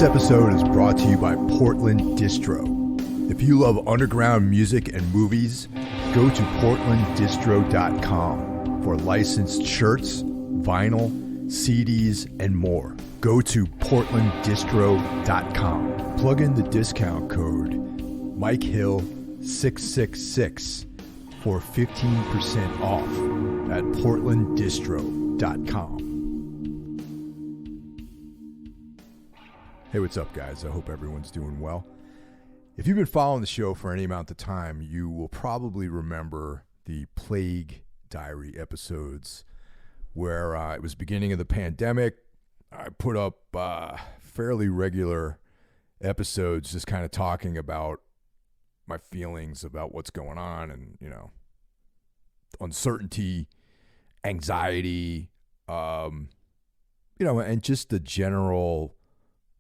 This episode is brought to you by Portland Distro. If you love underground music and movies, go to portlanddistro.com for licensed shirts, vinyl, CDs, and more. Go to portlanddistro.com. Plug in the discount code MikeHill666 for 15% off at portlanddistro.com. Hey, what's up, guys? I hope everyone's doing well. If you've been following the show for any amount of time, you will probably remember the Plague Diary episodes where it was beginning of the pandemic. I put up fairly regular episodes just kind of talking about my feelings about what's going on and, you know, uncertainty, anxiety, you know, and just the general,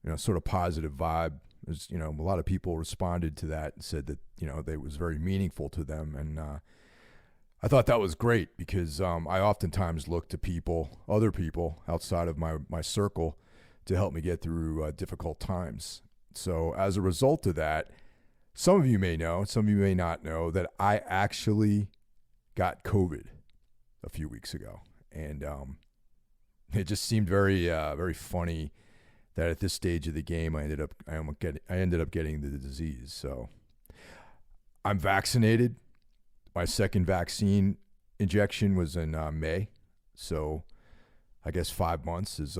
you know, sort of positive vibe. There's, you know, a lot of people responded to that and said that, you know, it was very meaningful to them. And I thought that was great because I oftentimes look to people, other people outside of my circle to help me get through difficult times. So as a result of that, some of you may know, some of you may not know that I actually got COVID a few weeks ago. And it just seemed very, very funny that at this stage of the game, I ended up getting the disease. So I'm vaccinated. My second vaccine injection was in May. So I guess 5 months is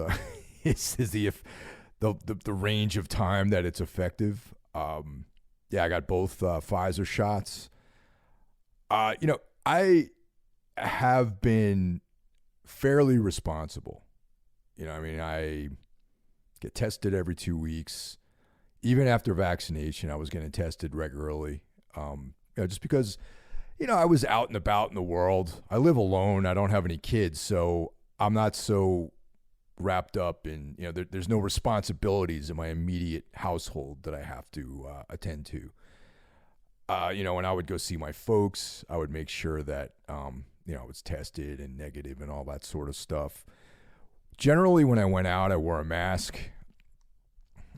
the range of time that it's effective. Yeah, I got both Pfizer shots. You know, I have been fairly responsible. You know, I mean, I get tested every 2 weeks. Even after vaccination, I was getting tested regularly. You know, just because, you know, I was out and about in the world. I live alone. I don't have any kids, so I'm not so wrapped up in, you know, there's no responsibilities in my immediate household that I have to attend to. You know, when I would go see my folks, I would make sure that, you know, I was tested and negative and all that sort of stuff. Generally, when I went out, I wore a mask.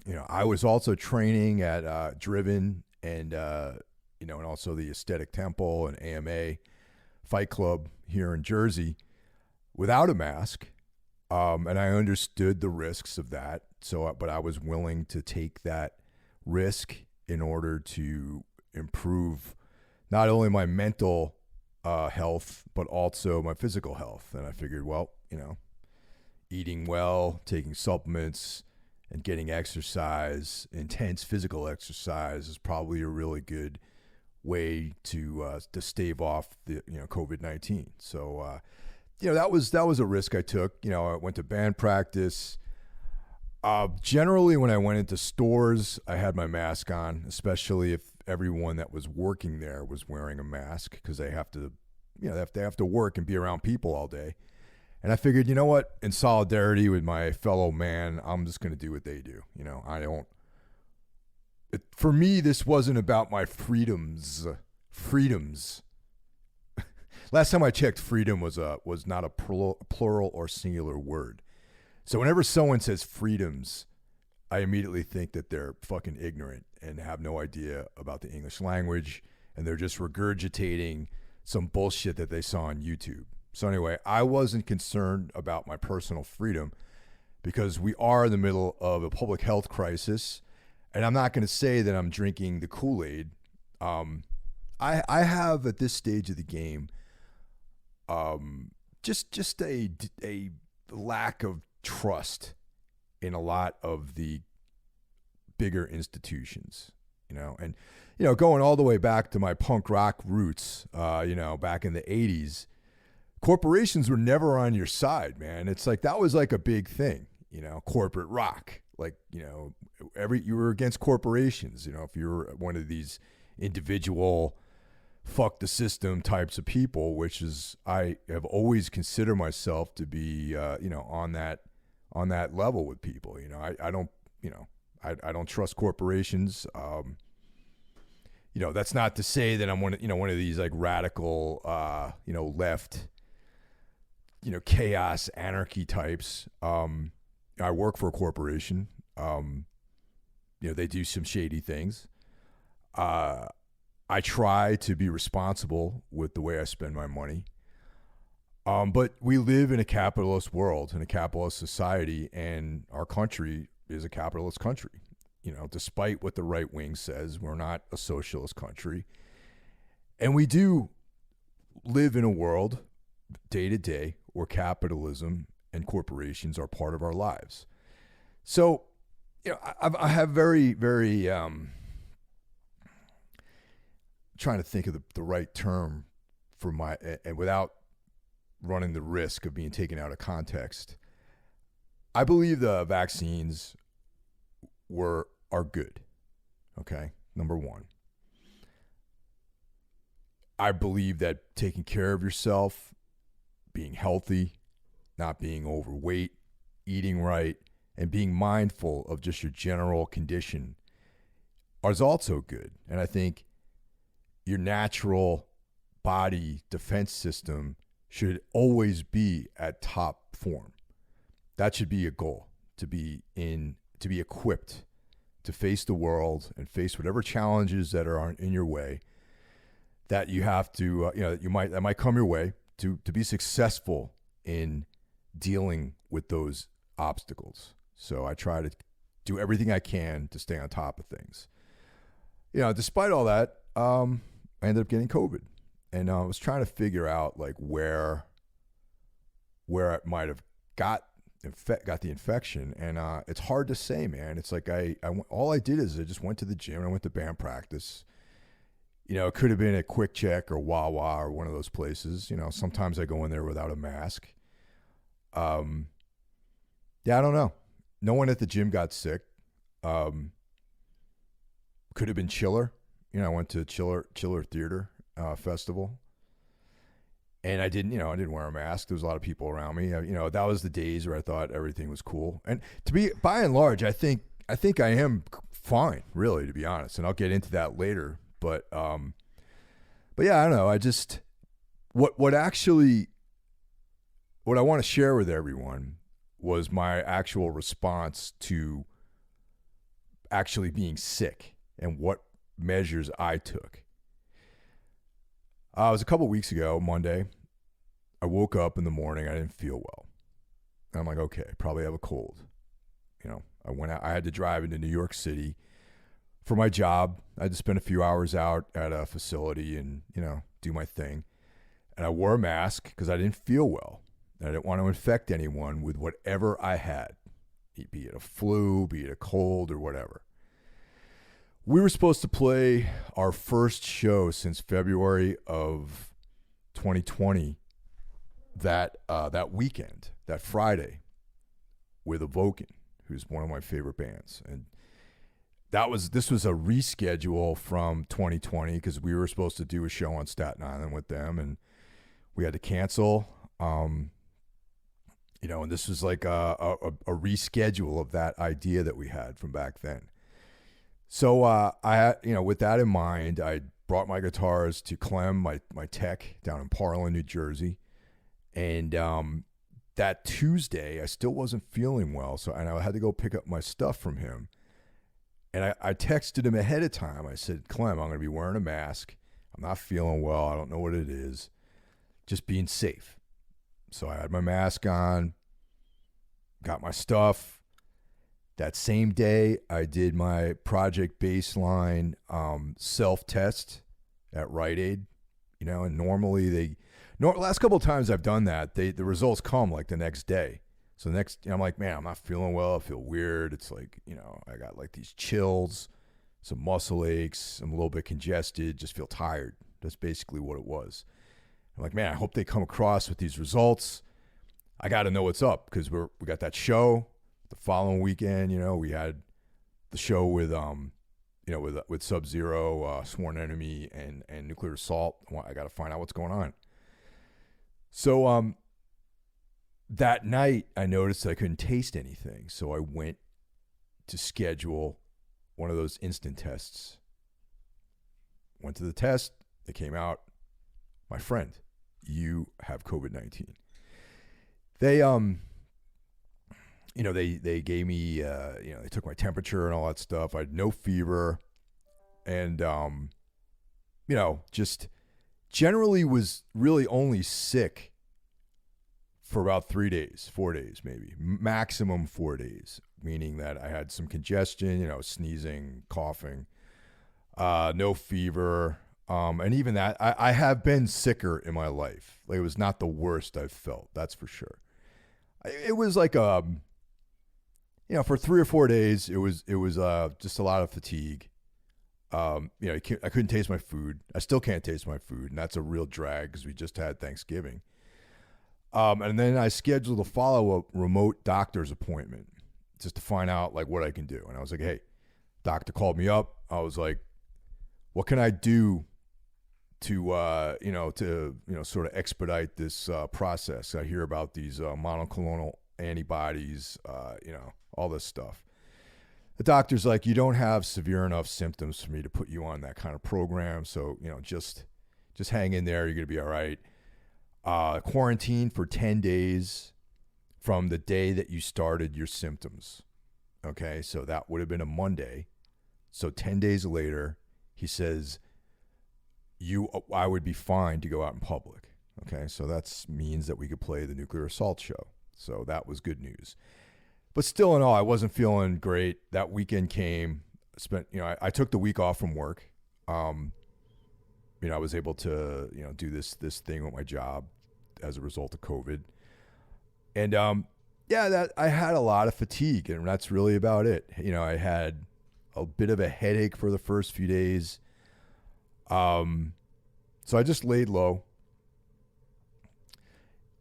You know, I was also training at Driven and, you know, and also the Aesthetic Temple and AMA Fight Club here in Jersey without a mask. And I understood the risks of that. So, but I was willing to take that risk in order to improve not only my mental health, but also my physical health. And I figured, well, you know, eating well, taking supplements, and getting exercise, intense physical exercise, is probably a really good way to stave off the, you know, COVID-19. So, you know, that was a risk I took. You know, I went to band practice. Generally, when I went into stores, I had my mask on, especially if everyone that was working there was wearing a mask because they have to, you know, they have to work and be around people all day. And I figured, you know what, in solidarity with my fellow man, I'm just going to do what they do. You know, for me, this wasn't about my freedoms. Last time I checked, freedom was not a plural or singular word. So whenever someone says freedoms, I immediately think that they're fucking ignorant and have no idea about the English language, and they're just regurgitating some bullshit that they saw on YouTube. So anyway, I wasn't concerned about my personal freedom because we are in the middle of a public health crisis, and I'm not going to say that I'm drinking the Kool-Aid. I have at this stage of the game just a lack of trust in a lot of the bigger institutions, you know, and, you know, going all the way back to my punk rock roots, you know, back in the 80s, corporations were never on your side, man. It's like, that was like a big thing, you know, corporate rock. Like, you know, you were against corporations, you know, if you were one of these individual fuck the system types of people, which is, I have always considered myself to be, you know, on that level with people. You know, I don't, you know, I don't trust corporations. You know, that's not to say that I'm one of these like radical, you know, left, you know, chaos, anarchy types. I work for a corporation. they do some shady things. I try to be responsible with the way I spend my money. But we live in a capitalist world, in a capitalist society, and our country is a capitalist country. Despite what the right wing says, we're not a socialist country. And we do live in a world day to day where capitalism and corporations are part of our lives. So, I have very, very, trying to think of the right term for and without running the risk of being taken out of context. I believe the vaccines are good. Okay. Number one. I believe that taking care of yourself, being healthy, not being overweight, eating right, and being mindful of just your general condition is also good. And I think your natural body defense system should always be at top form. That should be a goal, to be equipped to face the world and face whatever challenges that are in your way that you have to, that might come your way to be successful in dealing with those obstacles. So I try to do everything I can to stay on top of things. Despite all that, I ended up getting COVID, and I was trying to figure out like where I might have got the infection, and it's hard to say, man. It's like all I did is I just went to the gym and I went to band practice. It could have been a Quick Check or Wawa or one of those places. Sometimes I go in there without a mask. Yeah, I don't know. No one at the gym got sick. Could have been Chiller. I went to Chiller Theater Festival, and I didn't wear a mask. There was a lot of people around me. That was the days where I thought everything was cool. And by and large, I think I am fine, really, to be honest. And I'll get into that later. But yeah, I don't know. I just what I want to share with everyone was my actual response to actually being sick and what measures I took. It was a couple weeks ago, Monday. I woke up in the morning. I didn't feel well. And I'm like, okay, probably have a cold. I went out. I had to drive into New York City for my job. I had to spend a few hours out at a facility and, do my thing. And I wore a mask because I didn't feel well. And I didn't want to infect anyone with whatever I had, be it a flu, be it a cold, or whatever. We were supposed to play our first show since February of 2020 that weekend, that Friday, with Evoken, who's one of my favorite bands. And this was a reschedule from 2020 because we were supposed to do a show on Staten Island with them, and we had to cancel. And this was like a reschedule of that idea that we had from back then. So I, with that in mind, I brought my guitars to Clem, my tech down in Parlin, New Jersey, and that Tuesday I still wasn't feeling well, and I had to go pick up my stuff from him. And I texted him ahead of time. I said, Clem, I'm going to be wearing a mask. I'm not feeling well. I don't know what it is. Just being safe. So I had my mask on, got my stuff. That same day, I did my Project Baseline self-test at Rite Aid. And normally last couple of times I've done that, the results come like the next day. So I'm like, man, I'm not feeling well. I feel weird. It's like, I got like these chills, some muscle aches. I'm a little bit congested, just feel tired. That's basically what it was. I'm like, man, I hope they come across with these results. I got to know what's up because we got that show the following weekend. We had the show with Sub-Zero, Sworn Enemy, and Nuclear Assault. I got to find out what's going on. So that night, I noticed I couldn't taste anything, so I went to schedule one of those instant tests. Went to the test. They came out. My friend, you have COVID-19. they gave me, they took my temperature and all that stuff. I had no fever, and just generally was really only sick for about 3 days, 4 days, maybe maximum 4 days, meaning that I had some congestion, sneezing, coughing, no fever. And even that, I have been sicker in my life. Like, it was not the worst I've felt, that's for sure. It was like, for 3 or 4 days, it was just a lot of fatigue. I couldn't taste my food. I still can't taste my food, and that's a real drag because we just had Thanksgiving. And then I scheduled a follow-up remote doctor's appointment just to find out like what I can do. And I was like, hey, doctor called me up. I was like, what can I do to sort of expedite this process? I hear about these monoclonal antibodies, all this stuff. The doctor's like, you don't have severe enough symptoms for me to put you on that kind of program. So, just hang in there. You're going to be all right. Quarantine for 10 days from the day that you started your symptoms. Okay. So that would have been a Monday. So 10 days later, he says, I would be fine to go out in public. Okay. So that means that we could play the nuclear assault show. So that was good news. But still in all, I wasn't feeling great. That weekend came. I took the week off from work. I was able to, do this thing with my job as a result of COVID. And that I had a lot of fatigue, and that's really about it. I had a bit of a headache for the first few days. So I just laid low.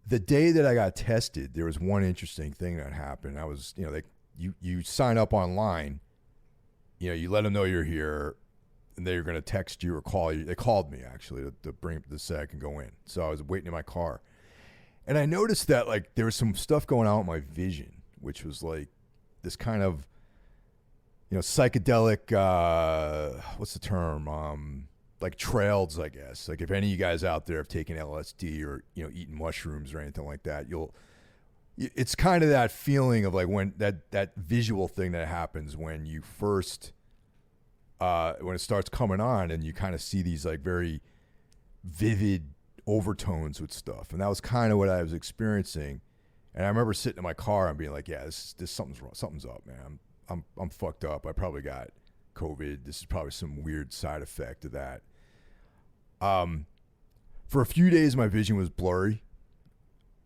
The day that I got tested, there was one interesting thing that happened. I was, you sign up online, you let them know you're here, and they're going to text you or call you. They called me actually to say I can go in. So I was waiting in my car, and I noticed that like there was some stuff going on with my vision, which was like this kind of, psychedelic. What's the term? Like trails, I guess. Like if any of you guys out there have taken LSD or eaten mushrooms or anything like that, it's kind of that feeling of like when that visual thing that happens when you first when it starts coming on, and you kind of see these like very vivid overtones with stuff. And that was kind of what I was experiencing. And I remember sitting in my car and being like, yeah, this something's wrong. Something's up, man. I'm fucked up. I probably got COVID. This is probably some weird side effect of that. For a few days, my vision was blurry,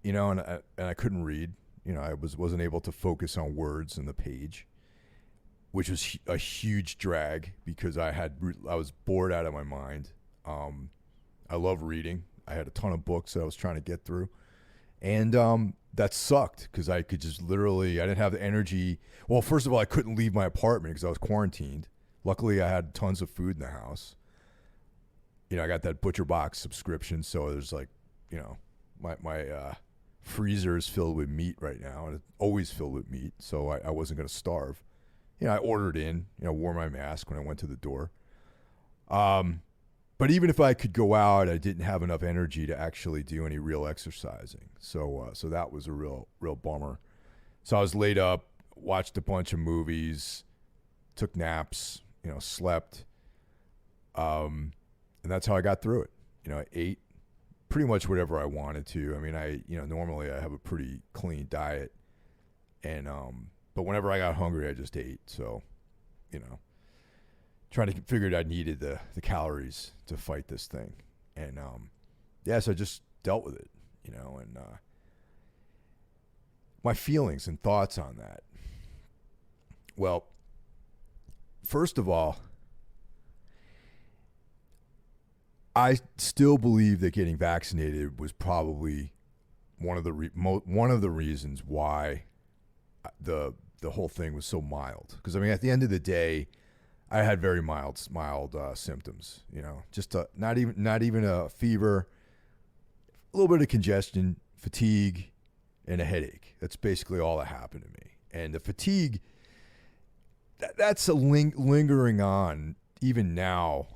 and I couldn't read. I wasn't able to focus on words in the page, which was a huge drag because I was bored out of my mind. I love reading. I had a ton of books that I was trying to get through, and that sucked because I could just literally, I didn't have the energy. Well, first of all, I couldn't leave my apartment because I was quarantined. Luckily, I had tons of food in the house. I got that Butcher Box subscription, so there's like, my freezer is filled with meat right now, and it's always filled with meat, so I wasn't going to starve. I ordered in, wore my mask when I went to the door. But even if I could go out, I didn't have enough energy to actually do any real exercising. So that was a real bummer. So I was laid up, watched a bunch of movies, took naps, slept. And that's how I got through it. I ate pretty much whatever I wanted to. I mean, normally I have a pretty clean diet, and but whenever I got hungry, I just ate. So, figured I needed the calories to fight this thing, and so I just dealt with it, and my feelings and thoughts on that. Well, first of all, I still believe that getting vaccinated was probably one of the reasons why the whole thing was so mild. Because at the end of the day, I had very mild symptoms. Just not even a fever, a little bit of congestion, fatigue, and a headache. That's basically all that happened to me. And the fatigue, that's lingering on even now.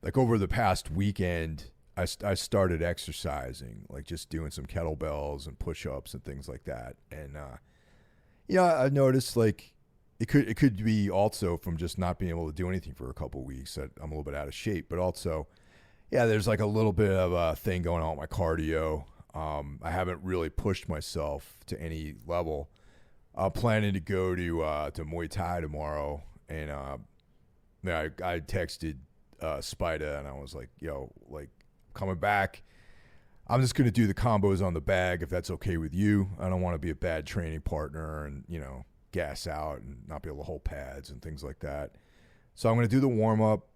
Like over the past weekend, I started exercising, like just doing some kettlebells and push-ups and things like that. And I noticed like it could be also from just not being able to do anything for a couple of weeks that I'm a little bit out of shape, but also there's like a little bit of a thing going on with my cardio. I haven't really pushed myself to any level. I'm planning to go to Muay Thai tomorrow, and I texted Spida, and I was like, "Yo, like coming back, I'm just gonna do the combos on the bag if that's okay with you. I don't want to be a bad training partner and gas out and not be able to hold pads and things like that. So I'm gonna do the warm up,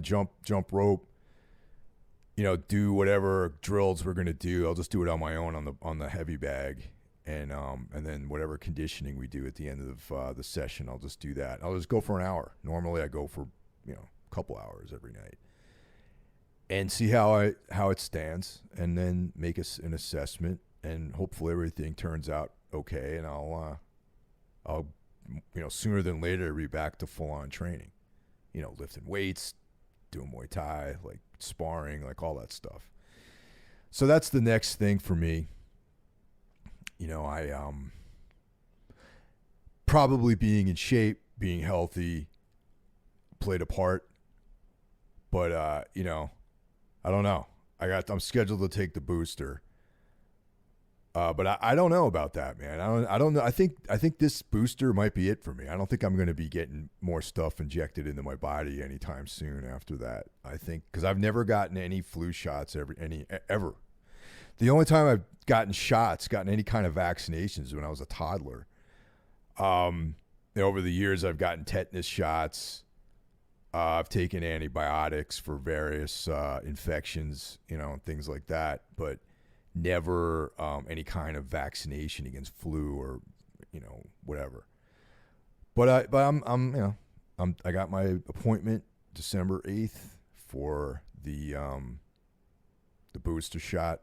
jump rope." Do whatever drills we're gonna do. I'll just do it on my own on the heavy bag, and then whatever conditioning we do at the end of the session, I'll just do that. I'll just go for an hour. Normally, I go for a couple hours every night, and see how it stands, and then make an assessment, and hopefully everything turns out okay, and I'll sooner than later be back to full on training, lifting weights, doing Muay Thai, like sparring, like all that stuff. So that's the next thing for me. I probably being in shape, being healthy played a part, but I don't know. I'm scheduled to take the booster. But I don't know about that, man. I don't know. I think this booster might be it for me. I don't think I'm going to be getting more stuff injected into my body anytime soon after that. I think because I've never gotten any flu shots ever. The only time I've gotten any kind of vaccinations when I was a toddler. Over the years, I've gotten tetanus shots. I've taken antibiotics for various infections, and things like that. But never any kind of vaccination against flu or whatever. But I got my appointment December 8th for the booster shot.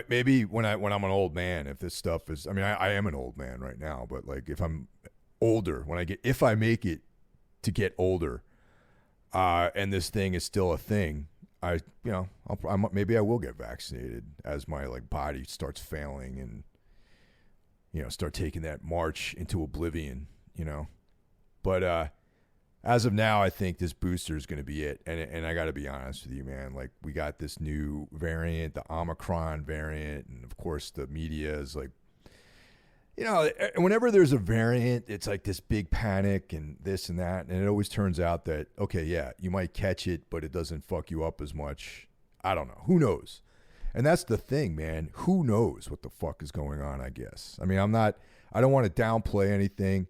Maybe when I'm an old man, if this stuff is, I am an old man right now, but like if I'm older, if I make it to get older, and this thing is still a thing, maybe I will get vaccinated as my body starts failing and start taking that march into oblivion. But as of now, I think this booster is going to be it. And I got to be honest with you, man. Like we got this new variant, the Omicron variant, and of course the media is like, whenever there's a variant, it's like this big panic and this and that. And it always turns out that, okay, yeah, you might catch it, but it doesn't fuck you up as much. I don't know. Who knows? And that's the thing, man. Who knows what the fuck is going on, I guess. I don't want to downplay anything.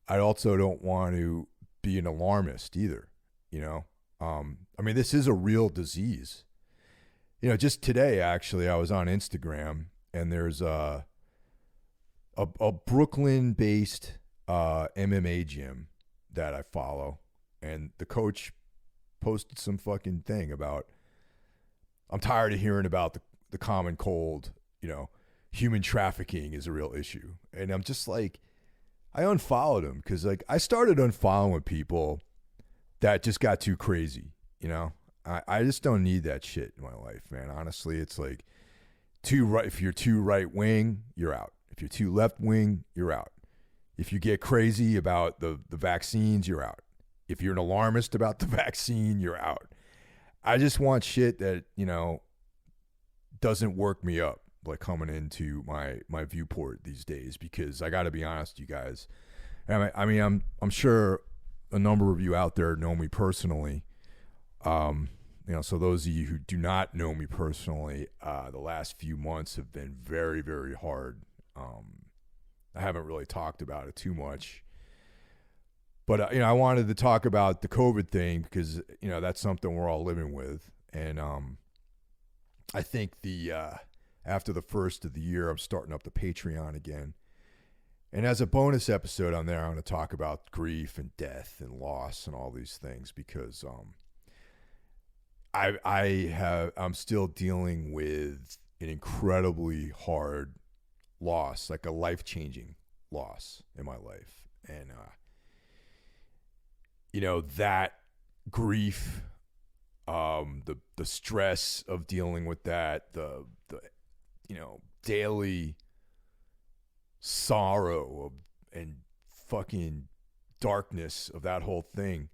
I also don't want to be an alarmist either, this is a real disease. Just today, actually, I was on Instagram and there's a Brooklyn-based MMA gym that I follow, and the coach posted some fucking thing about, I'm tired of hearing about the common cold, human trafficking is a real issue. And I'm just like, I unfollowed him because I started unfollowing people that just got too crazy, I just don't need that shit in my life, man. Honestly, it's like if you're too right wing, you're out. If you're too left wing, you're out. If you get crazy about the vaccines, you're out. If you're an alarmist about the vaccine, you're out. I just want shit that, doesn't work me up, like coming into my viewport these days, because I got to be honest, you guys. I'm sure a number of you out there know me personally. So those of you who do not know me personally, the last few months have been very, very hard. I haven't really talked about it too much, but I wanted to talk about the COVID thing because that's something we're all living with, and I think after the first of the year, I'm starting up the Patreon again, and as a bonus episode on there, I'm going to talk about grief and death and loss and all these things because I'm still dealing with an incredibly hard loss, like a life-changing loss in my life. And, that grief the stress of dealing with that, the daily sorrow and fucking darkness of that whole thing.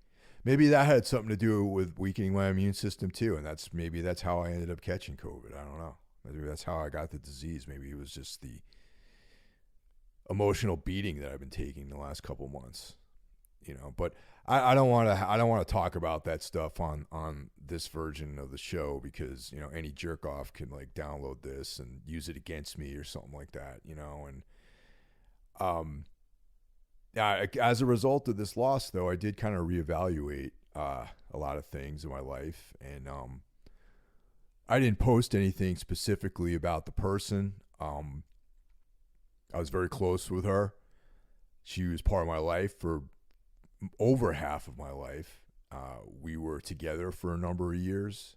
Maybe that had something to do with weakening my immune system too, and that's how I ended up catching COVID. I don't know. Maybe that's how I got the disease. Maybe it was just the emotional beating that I've been taking the last couple months. But I don't want to talk about that stuff on this version of the show, because any jerk off can like download this and use it against me or something like that, and as a result of this loss, though, I did kind of reevaluate a lot of things in my life, and I didn't post anything specifically about the person. I was very close with her. She was part of my life for over half of my life. We were together for a number of years.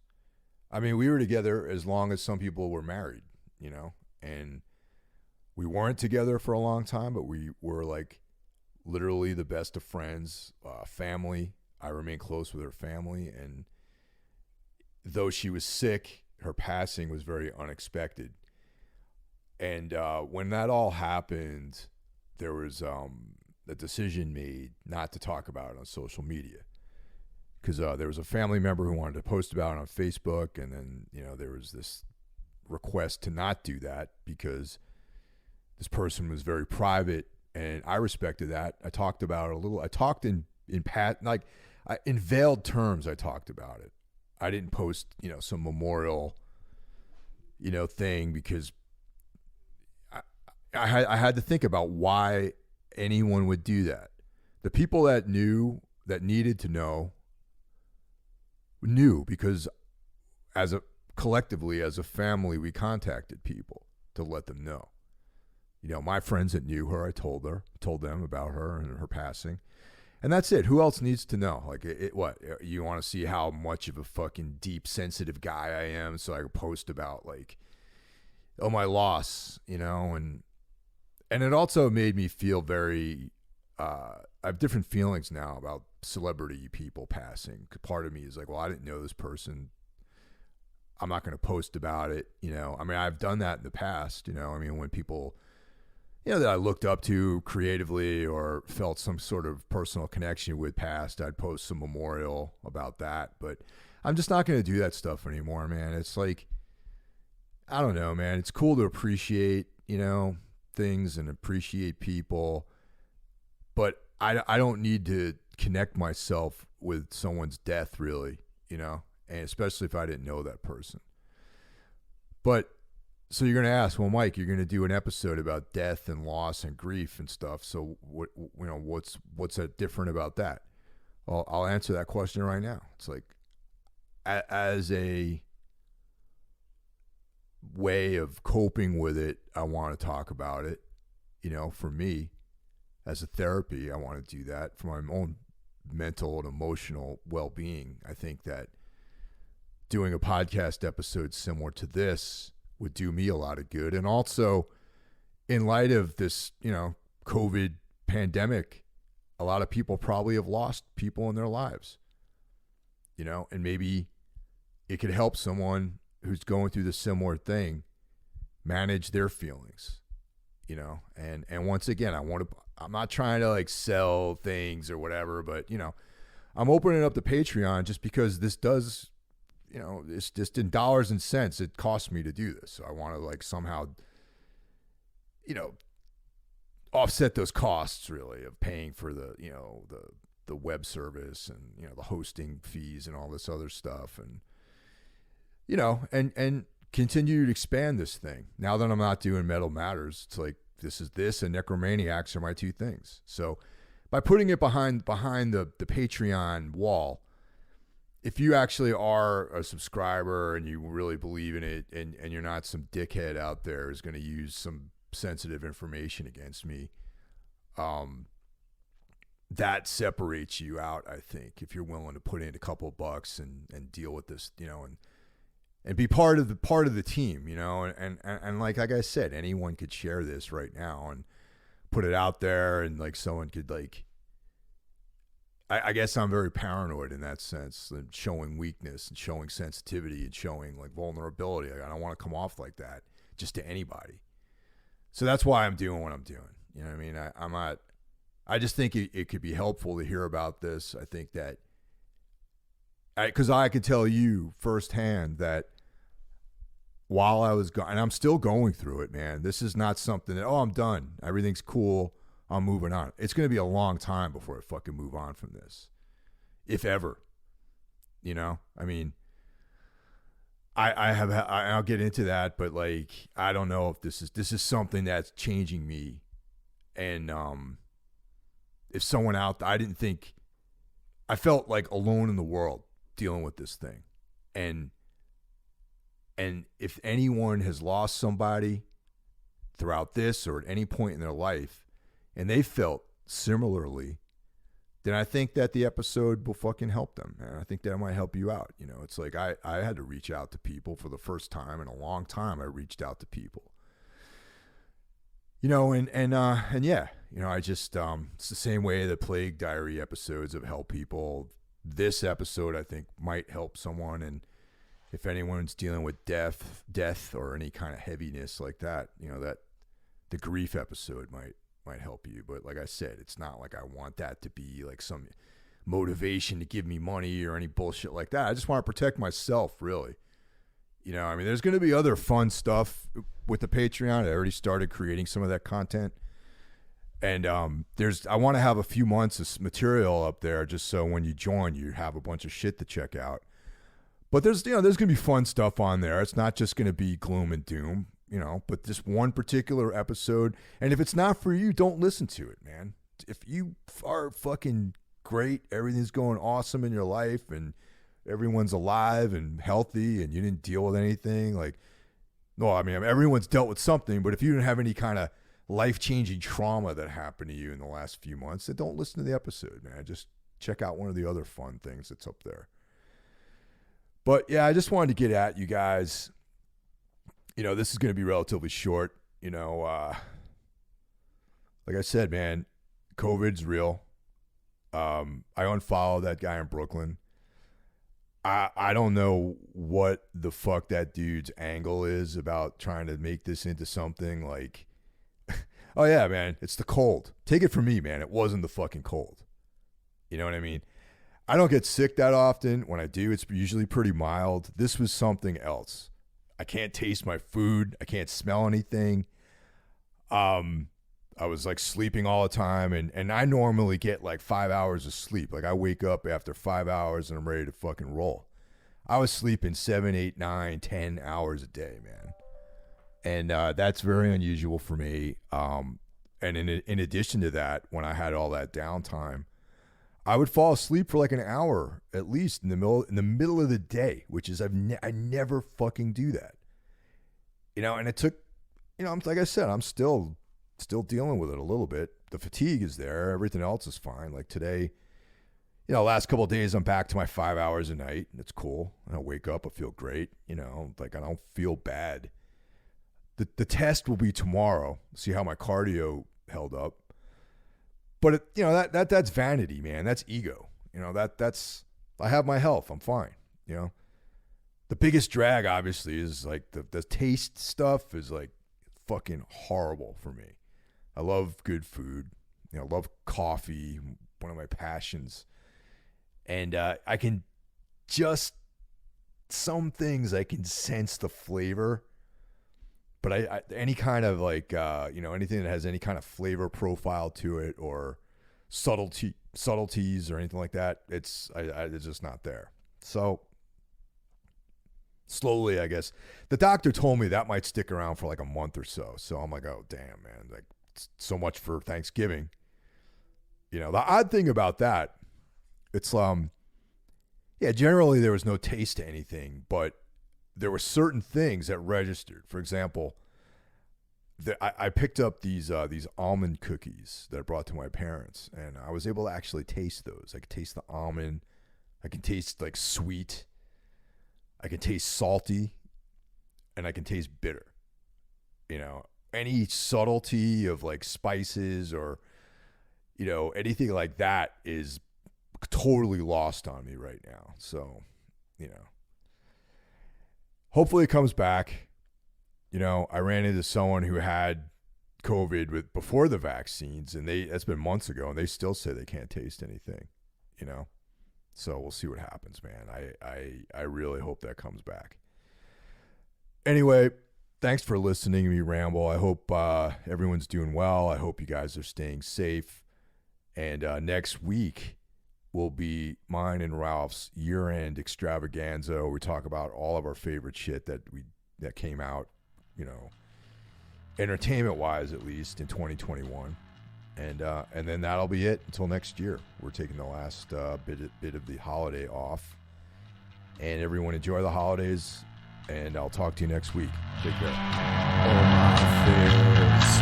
I mean, we were together as long as some people were married, and we weren't together for a long time, but we were like literally the best of friends, family. I remain close with her family, and though she was sick, her passing was very unexpected. And when that all happened, there was a decision made not to talk about it on social media, because there was a family member who wanted to post about it on Facebook, and then there was this request to not do that because this person was very private, and I respected that. I talked about it a little. I talked in veiled terms. I talked about it. I didn't post some memorial thing, because I had to think about why anyone would do that. The people that needed to know, knew, because collectively as a family, we contacted people to let them know. My friends that knew her, I told them about her and her passing. And that's it. Who else needs to know? Like, what? You want to see how much of a fucking deep, sensitive guy I am, so I can post about, like, oh, my loss, and it also made me feel very, I have different feelings now about celebrity people passing. Part of me is like, well, I didn't know this person. I'm not going to post about it. I mean, I've done that in the past, when people, that I looked up to creatively or felt some sort of personal connection with passed, I'd post some memorial about that. But I'm just not going to do that stuff anymore, man. It's like, I don't know, man. It's cool to appreciate, things and appreciate people, but I don't need to connect myself with someone's death, really, and especially if I didn't know that person. But so you're going to ask, well, Mike, you're going to do an episode about death and loss and grief and stuff. So what's that different about that? Well, I'll answer that question right now. It's like, as a way of coping with it, I want to talk about it. For me, as a therapy, I want to do that for my own mental and emotional well-being. I think that doing a podcast episode similar to this would do me a lot of good. And also, in light of this, COVID pandemic, a lot of people probably have lost people in their lives, and maybe it could help someone who's going through the similar thing manage their feelings, and once again, I'm not trying to like sell things or whatever, but I'm opening up the Patreon just because this does, it's just in dollars and cents. It costs me to do this. So I want to like somehow, offset those costs really of paying for the, the web service and, the hosting fees and all this other stuff. And, and continue to expand this thing. Now that I'm not doing Metal Matters, it's like, this and Necromaniacs are my two things. So by putting it behind the Patreon wall, if you actually are a subscriber and you really believe in it, and you're not some dickhead out there who's going to use some sensitive information against me, that separates you out, I think, if you're willing to put in a couple of bucks and deal with this, and be part of the team, and like I said, anyone could share this right now and put it out there, and like someone could like, I guess I'm very paranoid in that sense, and showing weakness and showing sensitivity and showing like vulnerability. Like, I don't want to come off like that just to anybody. So that's why I'm doing what I'm doing. You know what I mean? I'm not. I just think it could be helpful to hear about this. I think that because I could tell you firsthand that while I was going, and I'm still going through it, man. This is not something that, oh, I'm done. Everything's cool. I'm moving on. It's going to be a long time before I fucking move on from this, if ever. You know, I mean, I'll get into that, but like, I don't know if this is something that's changing me, and if someone out, I felt like alone in the world dealing with this thing, and if anyone has lost somebody throughout this or at any point in their life, and they felt similarly, then I think that the episode will fucking help them. And I think that might help you out. You know, it's like I had to reach out to people for the first time in a long time. I reached out to people. You know, and yeah, you know, I just it's the same way the Plague Diary episodes have helped people. This episode, I think, might help someone, and if anyone's dealing with death or any kind of heaviness like that, you know, that the grief episode might help you. But like I said, it's not like I want that to be like some motivation to give me money or any bullshit like that. I just want to protect myself, really. You know, I mean, there's going to be other fun stuff with the Patreon. I already started creating some of that content. And I want to have a few months of material up there just so when you join, you have a bunch of shit to check out. But there's going to be fun stuff on there. It's not just going to be gloom and doom, you know, but this one particular episode. And if it's not for you, don't listen to it, man. If you are fucking great, everything's going awesome in your life and everyone's alive and healthy and you didn't deal with anything, like, no, I mean, everyone's dealt with something, but if you didn't have any kind of life-changing trauma that happened to you in the last few months, then don't listen to the episode, man. Just check out one of the other fun things that's up there. But yeah, I just wanted to get at you guys. You know, this is going to be relatively short. You know, like I said, man, COVID's real. I unfollowed that guy in Brooklyn. I don't know what the fuck that dude's angle is about trying to make this into something like, oh yeah, man, it's the cold. Take it from me, man. It wasn't the fucking cold. You know what I mean? I don't get sick that often. When I do, it's usually pretty mild. This was something else. I can't taste my food. I can't smell anything. I was like sleeping all the time, and I normally get like 5 hours of sleep. Like I wake up after 5 hours and I'm ready to fucking roll. I was sleeping 7, 8, 9, 10 hours a day, man. And that's very unusual for me. And in addition to that, when I had all that downtime, I would fall asleep for like an hour at least in the middle of the day, which is I never fucking do that. You know, and it took, you know, like I said, I'm still dealing with it a little bit. The fatigue is there. Everything else is fine. Like today, you know, last couple of days, I'm back to my 5 hours a night. And it's cool. And I wake up, I feel great. You know, like I don't feel bad. The test will be tomorrow. See how my cardio held up. But it, you know, that's vanity, man. That's ego. You know, that's I have my health. I'm fine. You know, the biggest drag obviously is like the taste stuff is like fucking horrible for me. I love good food. You know, love coffee, one of my passions. And I can just, some things I can sense the flavor, but I any kind of like, you know, anything that has any kind of flavor profile to it or subtleties or anything like that, it's just not there. So slowly, I guess, the doctor told me that might stick around for like a month or so. So I'm like, oh, damn, man, like so much for Thanksgiving. You know, the odd thing about that, it's, yeah, generally there was no taste to anything, but there were certain things that registered. For example, I picked up these almond cookies that I brought to my parents, and I was able to actually taste those. I could taste the almond. I can taste like sweet. I can taste salty, and I can taste bitter. You know, any subtlety of like spices or, you know, anything like that is totally lost on me right now. So, hopefully it comes back. I ran into someone who had COVID before the vaccines, and that's been months ago, and they still say they can't taste anything, So we'll see what happens, man. I really hope that comes back. Anyway, thanks for listening to me ramble. I hope everyone's doing well. I hope you guys are staying safe. And next week will be mine and Ralph's year-end extravaganza, where we talk about all of our favorite shit that came out, entertainment-wise at least, in 2021. And then that'll be it until next year. We're taking the last bit of the holiday off. And everyone enjoy the holidays, and I'll talk to you next week. Take care. All my fears,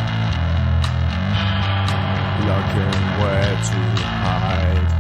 looking where to hide.